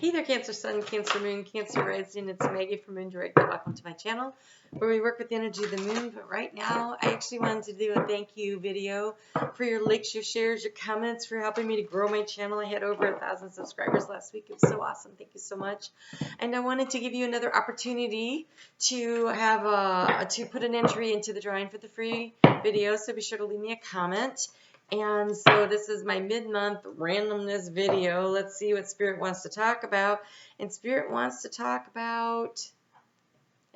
Hey there, Cancer Sun, Cancer Moon, Cancer Rising. It's Maggie from Moondirected. Welcome to my channel where we work with the energy of the moon. But right now, I actually wanted to do a thank you video for your likes, your shares, your comments, for helping me to grow my channel. I had over 1,000 subscribers last week. It was so awesome. Thank you so much. And I wanted to give you another opportunity to have to put an entry into the drawing for the free video. So be sure to leave me a comment. And so this is my mid-month randomness video. Let's see what Spirit wants to talk about. And Spirit wants to talk about,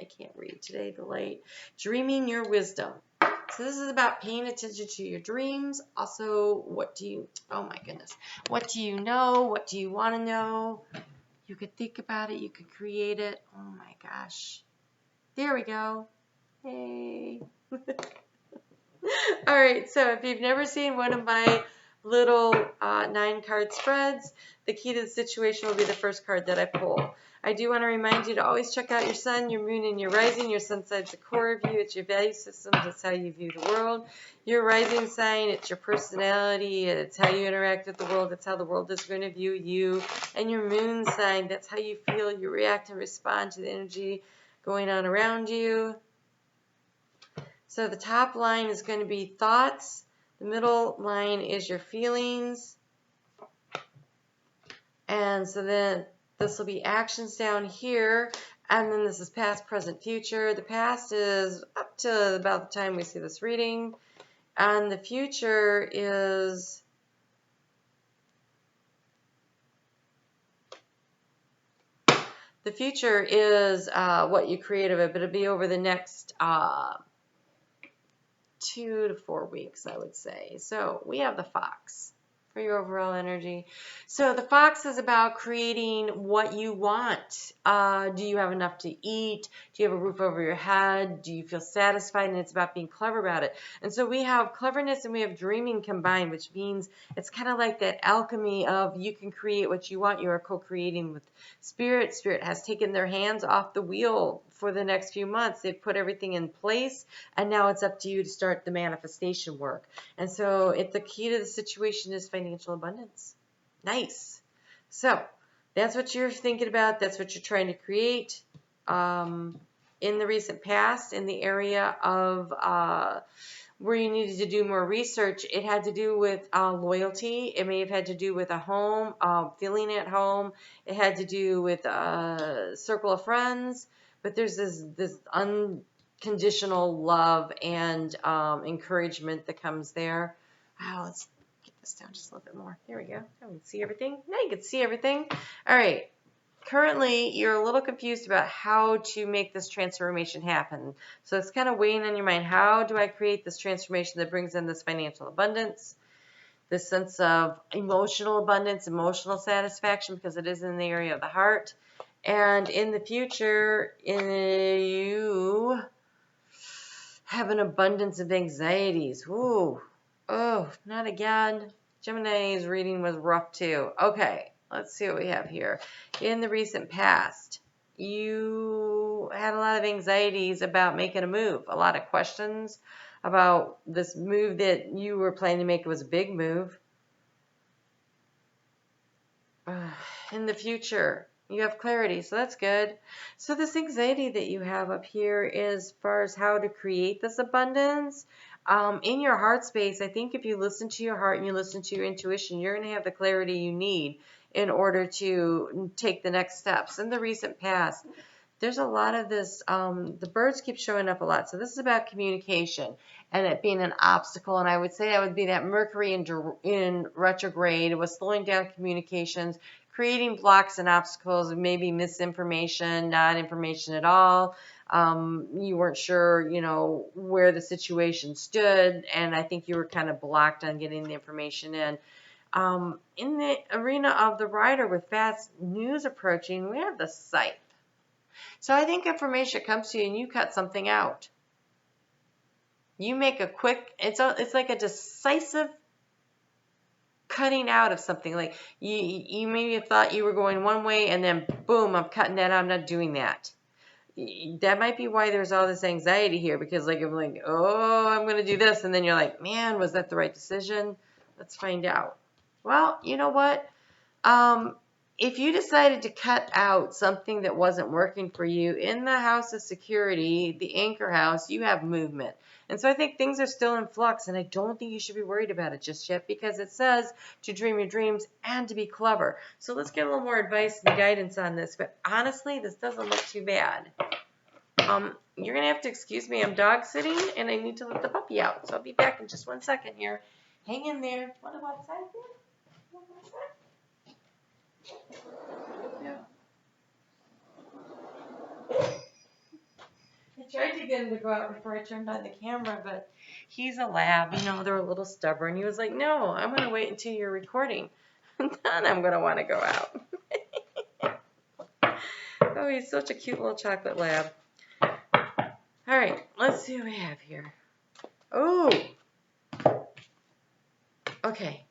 I can't read today, the light, dreaming your wisdom. So this is about paying attention to your dreams. Also, what do you, oh my goodness, what do you know? What do you want to know? You could think about it. You could create it. Oh my gosh. There we go. Hey. All right, so if you've never seen one of my little 9-card spreads, the key to the situation will be the first card that I pull. I do want to remind you to always check out your sun, your moon, and your rising. Your sun side's the core of you. It's your value systems. It's how you view the world. Your rising sign, it's your personality. It's how you interact with the world. It's how the world is going to view you. And your moon sign, that's how you feel. You react and respond to the energy going on around you. So the top line is going to be thoughts. The middle line is your feelings. And so then this will be actions down here. And then this is past, present, future. The past is up to about the time we see this reading. And the future is what you create of it, but it'll be over the next 2 to 4 weeks, I would say. So we have the fox for your overall energy. So the fox is about creating what you want. Do you have enough to eat? Do you have a roof over your head? Do you feel satisfied? And it's about being clever about it. And so we have cleverness and we have dreaming combined, which means it's kind of like that alchemy of you can create what you want. You are co-creating with Spirit. Spirit has taken their hands off the wheel for the next few months. They've put everything in place, and now it's up to you to start the manifestation work. And so the key to the situation is financial abundance. Nice. So that's what you're thinking about. That's what you're trying to create. In the recent past, in the area of where you needed to do more research, it had to do with loyalty. It may have had to do with a home, feeling at home. It had to do with a circle of friends. But there's this unconditional love and encouragement that comes there. Wow, let's get this down just a little bit more. There we go. Now we can see everything. Now you can see everything. All right. Currently, you're a little confused about how to make this transformation happen. So it's kind of weighing on your mind. How do I create this transformation that brings in this financial abundance, this sense of emotional abundance, emotional satisfaction, because it is in the area of the heart. And in the future, you have an abundance of anxieties. Ooh, oh, not again. Gemini's reading was rough too. Okay, let's see what we have here. In the recent past, you had a lot of anxieties about making a move, a lot of questions about this move that you were planning to make. It was a big move. In the future, you have clarity, so that's good. So this anxiety that you have up here is as far as how to create this abundance. In your heart space, I think if you listen to your heart and you listen to your intuition, you're going to have the clarity you need in order to take the next steps. In the recent past, there's a lot of this, the birds keep showing up a lot. So this is about communication and it being an obstacle. And I would say that would be that Mercury in retrograde. It was slowing down communications, creating blocks and obstacles, maybe misinformation, not information at all. You weren't sure, where the situation stood. And I think you were kind of blocked on getting the information in. In the arena of the rider with fast news approaching, we have the scythe. So I think information comes to you and you cut something out. You make a quick, it's like a decisive cutting out of something. Like you maybe thought you were going one way and then boom, I'm cutting that out. I'm not doing that. That might be why there's all this anxiety here, because I'm like, oh, I'm going to do this. And then you're like, man, was that the right decision? Let's find out. Well, you know what? if you decided to cut out something that wasn't working for you in the house of security, the anchor house, you have movement. And so I think things are still in flux, and I don't think you should be worried about it just yet, because it says to dream your dreams and to be clever. So let's get a little more advice and guidance on this. But honestly, this doesn't look too bad. You're going to have to excuse me. I'm dog sitting, and I need to let the puppy out. So I'll be back in just 1 second here. Hang in there. Want to go outside there? Want to go outside? Yeah. I tried to get him to go out before I turned on the camera, but he's a lab. You know, they're a little stubborn. He was like, no, I'm going to wait until you're recording. Then I'm going to want to go out. Oh, he's such a cute little chocolate lab. All right, let's see what we have here. Oh, okay.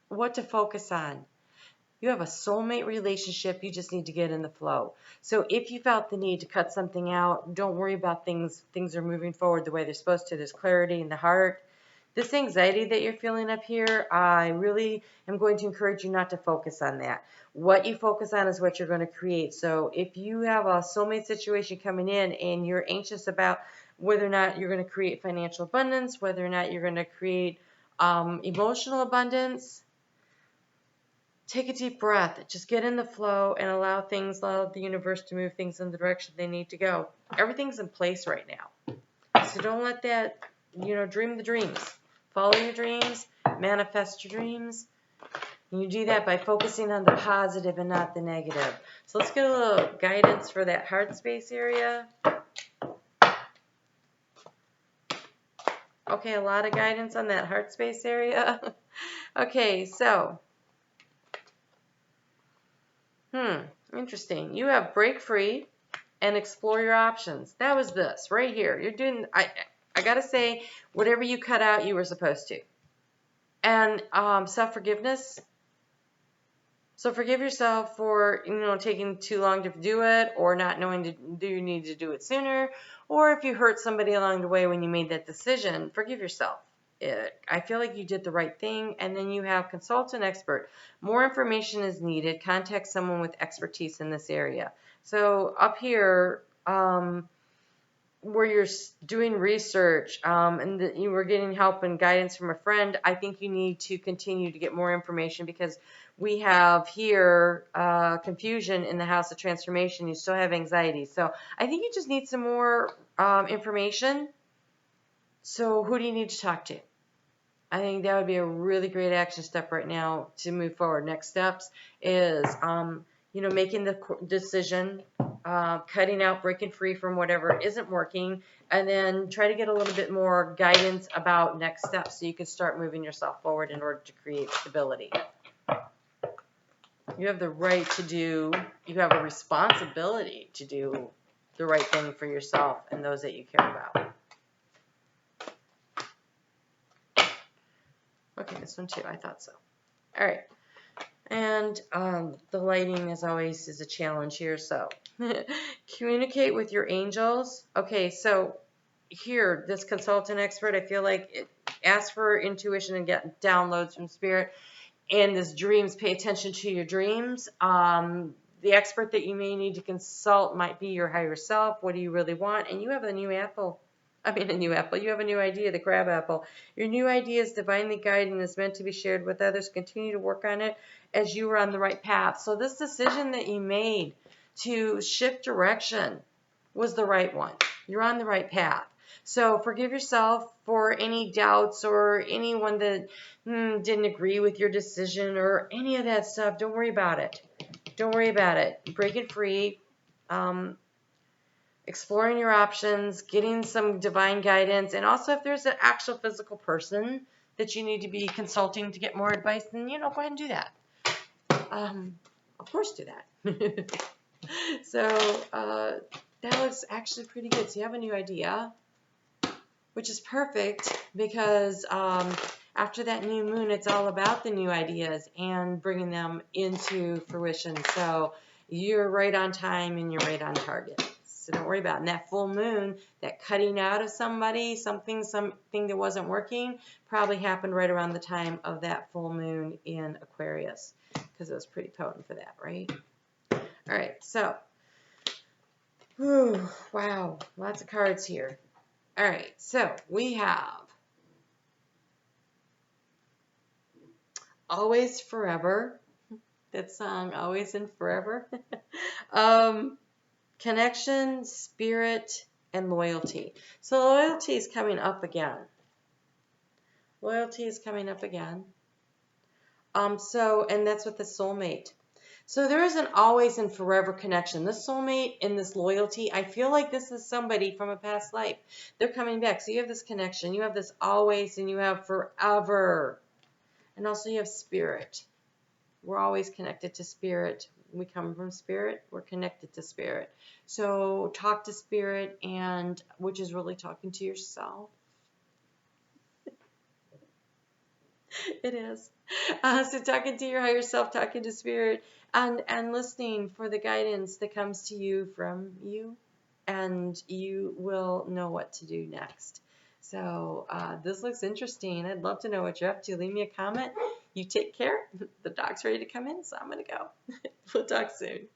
What to focus on. You have a soulmate relationship. You just need to get in the flow. So if you felt the need to cut something out, don't worry about things. Things are moving forward the way they're supposed to. There's clarity in the heart. This anxiety that you're feeling up here, I really am going to encourage you not to focus on that. What you focus on is what you're going to create. So if you have a soulmate situation coming in and you're anxious about whether or not you're going to create financial abundance, whether or not you're going to create emotional abundance, take a deep breath. Just get in the flow and allow the universe to move things in the direction they need to go. Everything's in place right now. So don't let that, dream the dreams. Follow your dreams, manifest your dreams. And you do that by focusing on the positive and not the negative. So let's get a little guidance for that heart space area. Okay, a lot of guidance on that heart space area. Okay, so interesting. You have break free and explore your options. That was this right here. You're doing, I gotta say, whatever you cut out, you were supposed to. And self-forgiveness. So forgive yourself for, taking too long to do it, or not knowing do you need to do it sooner, or if you hurt somebody along the way when you made that decision, forgive yourself. I feel like you did the right thing. And then you have consultant expert. More information is needed. Contact someone with expertise in this area. So up here, where you're doing research and you were getting help and guidance from a friend, I think you need to continue to get more information, because we have here confusion in the house of transformation. You still have anxiety. So I think you just need some more information. So who do you need to talk to? I think that would be a really great action step right now to move forward. Next steps is, making the decision, cutting out, breaking free from whatever isn't working, and then try to get a little bit more guidance about next steps so you can start moving yourself forward in order to create stability. You have the right to do, you have a responsibility to do the right thing for yourself and those that you care about. Okay, this one too, I thought so. All right. And the lighting, as always, is a challenge here. So communicate with your angels. Okay, so here, this consultant expert, I feel like ask for intuition and get downloads from spirit. And this dreams, pay attention to your dreams. The expert that you may need to consult might be your higher self. What do you really want? And you have a new apple. You have a new idea, the crab apple. Your new idea is divinely guided and is meant to be shared with others. Continue to work on it as you are on the right path. So this decision that you made to shift direction was the right one. You're on the right path. So forgive yourself for any doubts or anyone that didn't agree with your decision or any of that stuff. Don't worry about it. Don't worry about it. Break it free. Exploring your options, getting some divine guidance, and also if there's an actual physical person that you need to be consulting to get more advice, then, go ahead and do that. Of course do that. So that looks actually pretty good. So you have a new idea, which is perfect because after that new moon, it's all about the new ideas and bringing them into fruition. So you're right on time and you're right on target. So don't worry about it. And that full moon, that cutting out of somebody, something that wasn't working, probably happened right around the time of that full moon in Aquarius. because it was pretty potent for that, right? All right, so, whew, wow, lots of cards here. All right, so we have Always Forever. That song, Always and Forever. Connection, spirit, and loyalty. So loyalty is coming up again. Loyalty is coming up again. And that's with the soulmate. So there is an always and forever connection. This soulmate and this loyalty, I feel like this is somebody from a past life. They're coming back. So you have this connection. You have this always and you have forever. And also you have spirit. We're always connected to spirit. We come from spirit. We're connected to spirit. So talk to spirit, and which is really talking to yourself. It is. So talking to your higher self, talking to spirit, and listening for the guidance that comes to you from you, and you will know what to do next. So this looks interesting. I'd love to know what you're up to. Leave me a comment. You take care. The dog's ready to come in, so I'm going to go. We'll talk soon.